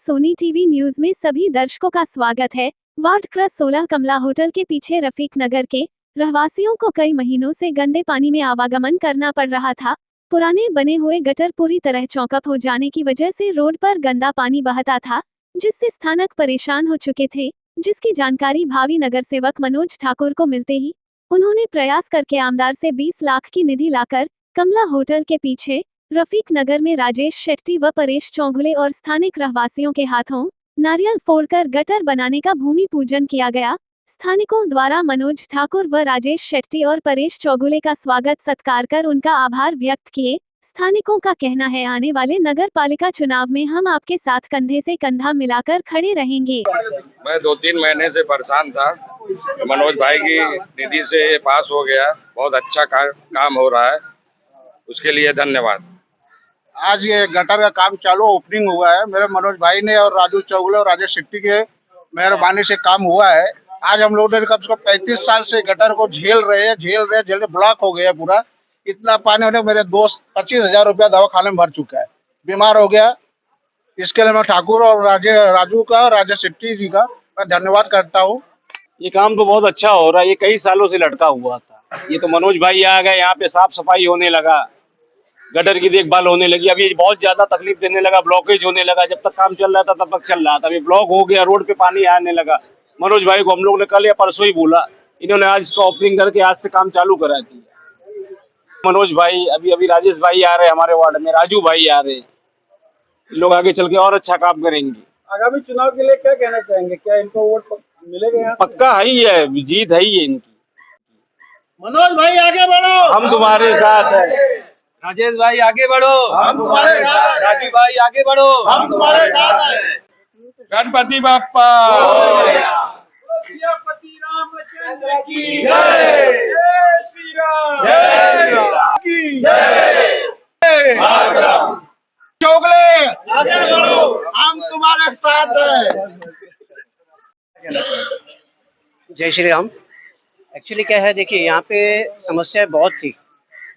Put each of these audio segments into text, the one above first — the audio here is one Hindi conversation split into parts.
सोनी टीवी न्यूज में सभी दर्शकों का स्वागत है। वार्ड क्रॉस 16 कमला होटल के पीछे रफीक नगर के रहवासियों को कई महीनों से गंदे पानी में आवागमन करना पड़ रहा था। पुराने बने हुए गटर पूरी तरह चौकअप हो जाने की वजह से रोड पर गंदा पानी बहता था, जिससे स्थानक परेशान हो चुके थे। जिसकी जानकारी भावी नगर सेवक मनोज ठाकुर को मिलते ही उन्होंने प्रयास करके आमदार से 20 लाख की निधि लाकर कमला होटल के पीछे रफीक नगर में राजेश शेट्टी व परेश चौगुले और स्थानिक रहवासियों के हाथों नारियल फोड़कर गटर बनाने का भूमि पूजन किया गया। स्थानिकों द्वारा मनोज ठाकुर व राजेश शेट्टी और परेश चौगुले का स्वागत सत्कार कर उनका आभार व्यक्त किए। स्थानिकों का कहना है, आने वाले नगर पालिका चुनाव में हम आपके साथ कंधे से कंधा मिलाकर खड़े रहेंगे। मैं 2-3 महीने से परेशान था। मनोज भाई की निधि से ये पास हो गया। बहुत अच्छा काम हो रहा है, उसके लिए धन्यवाद। आज ये गटर का काम चालू ओपनिंग हुआ है। मेरे मनोज भाई ने और राजू चौगुले और राजेश शेट्टी के मेहरबानी से काम हुआ है। आज हम लोगों ने कम से कम 35 साल से गटर को झेल रहे ब्लॉक हो गया पूरा। इतना पानी होने मेरे दोस्त 25,000 रुपया दवाखाने में भर चुका है, बीमार हो गया। इसके लिए मैं ठाकुर और राजू का और राजेश शेट्टी जी का मैं धन्यवाद करता हूँ। ये काम तो बहुत अच्छा हो रहा है। ये कई सालों से लटका हुआ था। ये तो मनोज भाई आ गए, यहाँ पे साफ सफाई होने लगा, गटर की देखभाल होने लगी। अब ये बहुत ज्यादा तकलीफ देने लगा, ब्लॉकेज होने लगा। जब तक काम चल रहा था तब तक चल रहा था, अभी ब्लॉक हो गया, रोड पे पानी आने लगा। मनोज भाई को हम लोग ने कल या परसों ही बोला, इन्होंने आज इसका ओपनिंग करके आज से काम चालू करा दिया। मनोज भाई, अभी अभी राजेश भाई आ रहे हमारे वार्ड में, राजू भाई आ रहे, लोग आगे चल के और अच्छा काम करेंगे। आगामी चुनाव के लिए क्या कहना चाहेंगे? क्या इनको वोट मिलेगा? पक्का है ही है, जीत है ही है इनकी। मनोज भाई आगे बढ़ो, हम तुम्हारे साथ है। राजेश भाई आगे बढ़ो, हम तुम्हारे साथ हैं। राजू भाई आगे बढ़ो, हम तुम्हारे साथ हैं। गणपति बाप्पा सियापति रामचंद्र की जय, जय श्री राम, जय श्री राम की जय। चौगले आगे बढ़ो, हम तुम्हारे साथ हैं। जय श्री राम। एक्चुअली क्या है, देखिए यहाँ पे समस्या बहुत थी,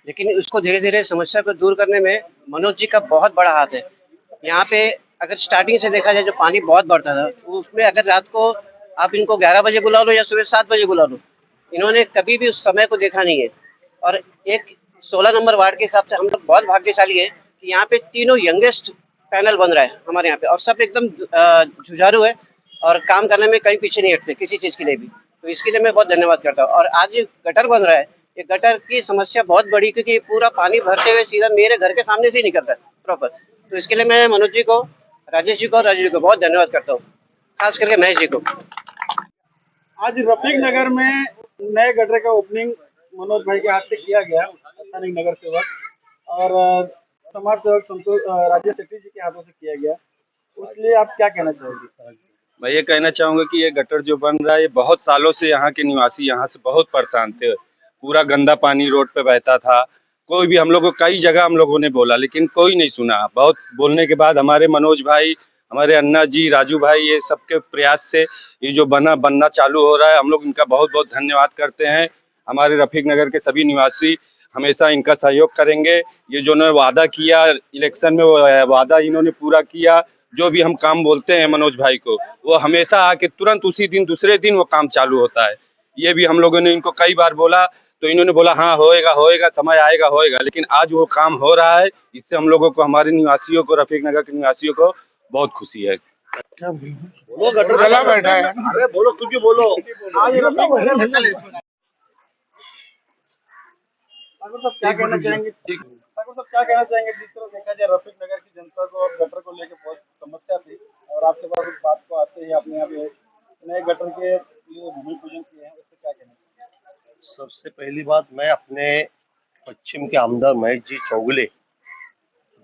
लेकिन उसको धीरे धीरे समस्या को दूर करने में मनोज जी का बहुत बड़ा हाथ है। यहाँ पे अगर स्टार्टिंग से देखा जाए जो पानी बहुत बढ़ता था, उसमें अगर रात को आप इनको 11 बजे बुला लो या सुबह 7 बजे बुला लो, इन्होंने कभी भी उस समय को देखा नहीं है। और एक 16 नंबर वार्ड के हिसाब से हम लोग बहुत भाग्यशाली है कि यहाँ पे तीनों यंगेस्ट पैनल बन रहा है हमारे यहाँ पे, और सब एकदम जुझारू है और काम करने में कहीं पीछे नहीं हटते किसी चीज़ के लिए भी। तो इसके लिए मैं बहुत धन्यवाद करता हूँ। और आज ये गटर बन रहा है, ये गटर की समस्या बहुत बड़ी, क्योंकि पूरा पानी भरते हुए सीधा मेरे घर के सामने से ही निकलता है प्रॉपर। तो इसके लिए मैं मनोज जी को, राजेश जी को और राजू जी को बहुत धन्यवाद करता हूँ, खास करके महेश जी को। आज रफीक नगर में नए गटर का ओपनिंग मनोज भाई के हाथ से किया गया, स्थानीय नगर सेवक और समाज सेवक संतोष राजेश शेट्टी जी के हाथों से किया गया। उसलिए आप क्या कहना चाहोगे? मैं ये कहना चाहूँगा कि ये गटर जो बन रहा है, ये बहुत सालों से यहाँ के निवासी यहाँ से बहुत परेशान थे। पूरा गंदा पानी रोड पे बहता था। कोई भी, हम लोग को कई जगह हम लोगों ने बोला, लेकिन कोई नहीं सुना। बहुत बोलने के बाद हमारे मनोज भाई, हमारे अन्ना जी, राजू भाई, ये सबके प्रयास से ये जो बनना चालू हो रहा है, हम लोग इनका बहुत बहुत धन्यवाद करते हैं। हमारे रफीक नगर के सभी निवासी हमेशा इनका सहयोग करेंगे। ये जो उन्होंने वादा किया इलेक्शन में, वो वादा इन्होंने पूरा किया। जो भी हम काम बोलते हैं मनोज भाई को, वो हमेशा आके तुरंत उसी दिन, दूसरे दिन वो काम चालू होता है। ये भी हम लोगों ने इनको कई बार बोला, तो इन्होंने बोला हाँ होएगा होएगा, समय आएगा होएगा। लेकिन आज वो काम हो रहा है। इससे हम लोगों को, हमारे निवासियों को, रफीक नगर के निवासियों को बहुत खुशी है। बोलो, गटर चला बैठा है। अरे बोलो, तुझे बोलो। आज ठाकुर साहब क्या कहना चाहेंगे? ठाकुर साहब क्या कहना चाहेंगे? जिस तरह देखा जाए रफीक नगर की जनता को और गटर को लेकर बहुत समस्या थी, और आपके पास उस बात को आते ही आपने यहाँ पे नए गटर के लिए भूमि पूजन किए हैं, उससे क्या कहना चाहेंगे? सबसे पहली बात, मैं अपने पश्चिम के आमदार महेश जी चौगुले,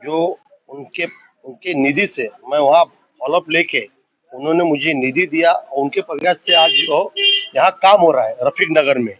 जो उनके निधि से मैं वहाँ फॉलोअप लेके, उन्होंने मुझे निधि दिया और उनके प्रयास से आज जो यहाँ काम हो रहा है रफीक नगर में।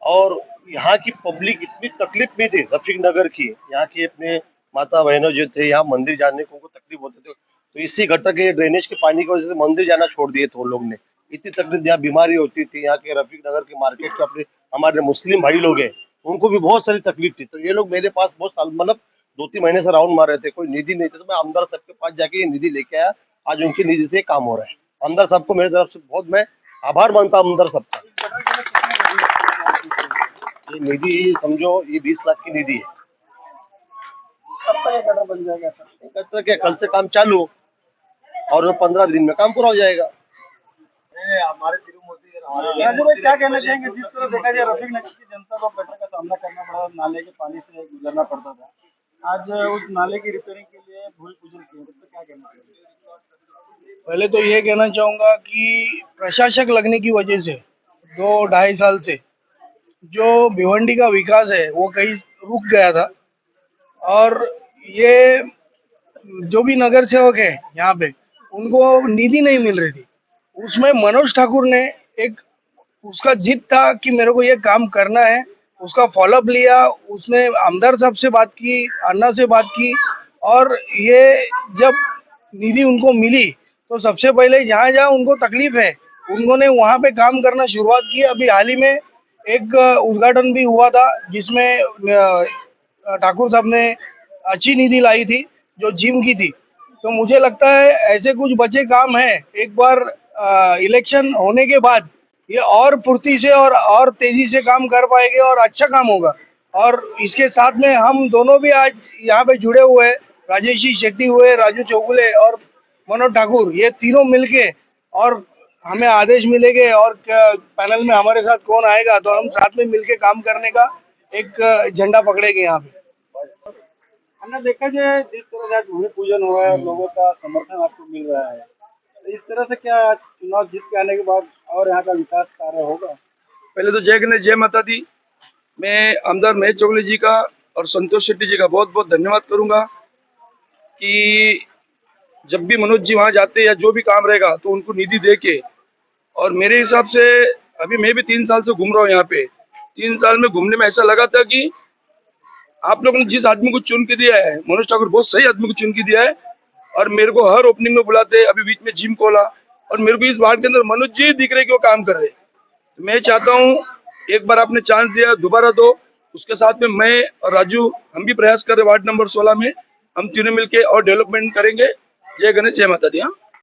और यहाँ की पब्लिक इतनी तकलीफ में थी रफीक नगर की, यहाँ की अपने माता बहनों जो थे, यहाँ मंदिर जाने को उनको तकलीफ होती थी, तो इसी गटर के ड्रेनेज के पानी की वजह से मंदिर जाना छोड़ दिए थे वो लोग ने। इतनी तकलीफ, यहाँ बीमारी होती थी, यहाँ के रफीक नगर के मार्केट के अपने हमारे मुस्लिम भाई लोग हैं, उनको भी बहुत सारी तकलीफ थी। तो ये लोग मेरे पास बहुत साल, मतलब 2-3 महीने से राउंड मार रहे थे, कोई निधि नहीं थी। तो मैं आमदार सबके पास जाके ये निधि लेके आया, आज उनकी निधि से काम हो रहा है। आमदार साहब को मेरी तरफ से बहुत मैं आभार मानता हूँ आमदार साहब का। ये निधि समझो ये 20 लाख की निधि है। कब तक ये गटर बन जाएगा सर? कहते हैं कि कल से काम चालू और 15 दिन में काम पूरा हो जाएगा। राजू भाई क्या कहना चाहेंगे? जिस तरह देखा जाए रफीक नगर की जनता को गटर का सामना करना पड़ा, नाले के पानी से गुजरना पड़ता था, आज उस नाले की रिपेयरिंग के लिए भूमि पूजन किया, तो क्या कहना चाहेंगे? पहले तो ये कहना चाहूँगा कि प्रशासक लगने की वजह से 2-2.5 साल से जो भिवंडी का विकास है वो कहीं रुक गया था। और ये जो भी नगर सेवक है यहाँ पे उनको निधि नहीं मिल रही थी। उसमें मनोज ठाकुर ने एक उसका जिद था कि मेरे को ये काम करना है, उसका फॉलोअप लिया। उसने आमदार साहब से बात की, अन्ना से बात की, और ये जब निधि उनको मिली तो सबसे पहले जहाँ जहाँ उनको तकलीफ है उन्होंने वहाँ पे काम करना शुरुआत की। अभी हाल ही में एक उद्घाटन भी हुआ था जिसमें ठाकुर साहब ने अच्छी निधि लाई थी जो जिम की थी। तो मुझे लगता है ऐसे कुछ बचे काम है, एक बार इलेक्शन होने के बाद ये और फुर्ती से और तेजी से काम कर पाएंगे और अच्छा काम होगा। और इसके साथ में हम दोनों भी आज यहाँ पे जुड़े हुए हैं, राजेश शेट्टी हुए, राजू चौगुले और मनोज ठाकुर, ये तीनों मिलके, और हमें आदेश मिलेंगे और पैनल में हमारे साथ कौन आएगा तो हम साथ में मिलके काम करने का एक झंडा पकड़ेंगे यहाँ पे। हमने देखा जाए जिस तरह से आज भूमि पूजन हुआ है, लोगों का समर्थन आपको मिल रहा है, तो इस तरह से क्या चुनाव जीत के आने के बाद और यहाँ का विकास कार्य होगा? पहले तो जय गणेश जय माता दी। मैं आमदार महेश चौगले जी का और संतोष शेट्टी जी का बहुत बहुत धन्यवाद करूंगा कि जब भी मनोज जी वहाँ जाते हैं या जो भी काम रहेगा तो उनको निधि दे के, और मेरे हिसाब से अभी मैं भी 3 साल से घूम रहा हूँ यहाँ पे। 3 साल में घूमने में ऐसा लगा था कि आप लोगों ने जिस आदमी को चुन के दिया है, मनोज ठाकुर बहुत सही आदमी को चुन के दिया है, और मेरे को हर ओपनिंग में बुलाते हैं। अभी बीच में जिम खोला और मेरे को इस वार्ड के अंदर मनोज जी दिख रहे कि वो काम कर रहे। मैं चाहता हूँ एक बार आपने चांस दिया, दोबारा दो। उसके साथ में मैं और राजू हम भी प्रयास कर रहे वार्ड नंबर 16 में, हम तीनों मिलके और डेवलपमेंट करेंगे। जय गणेश जय माता दी।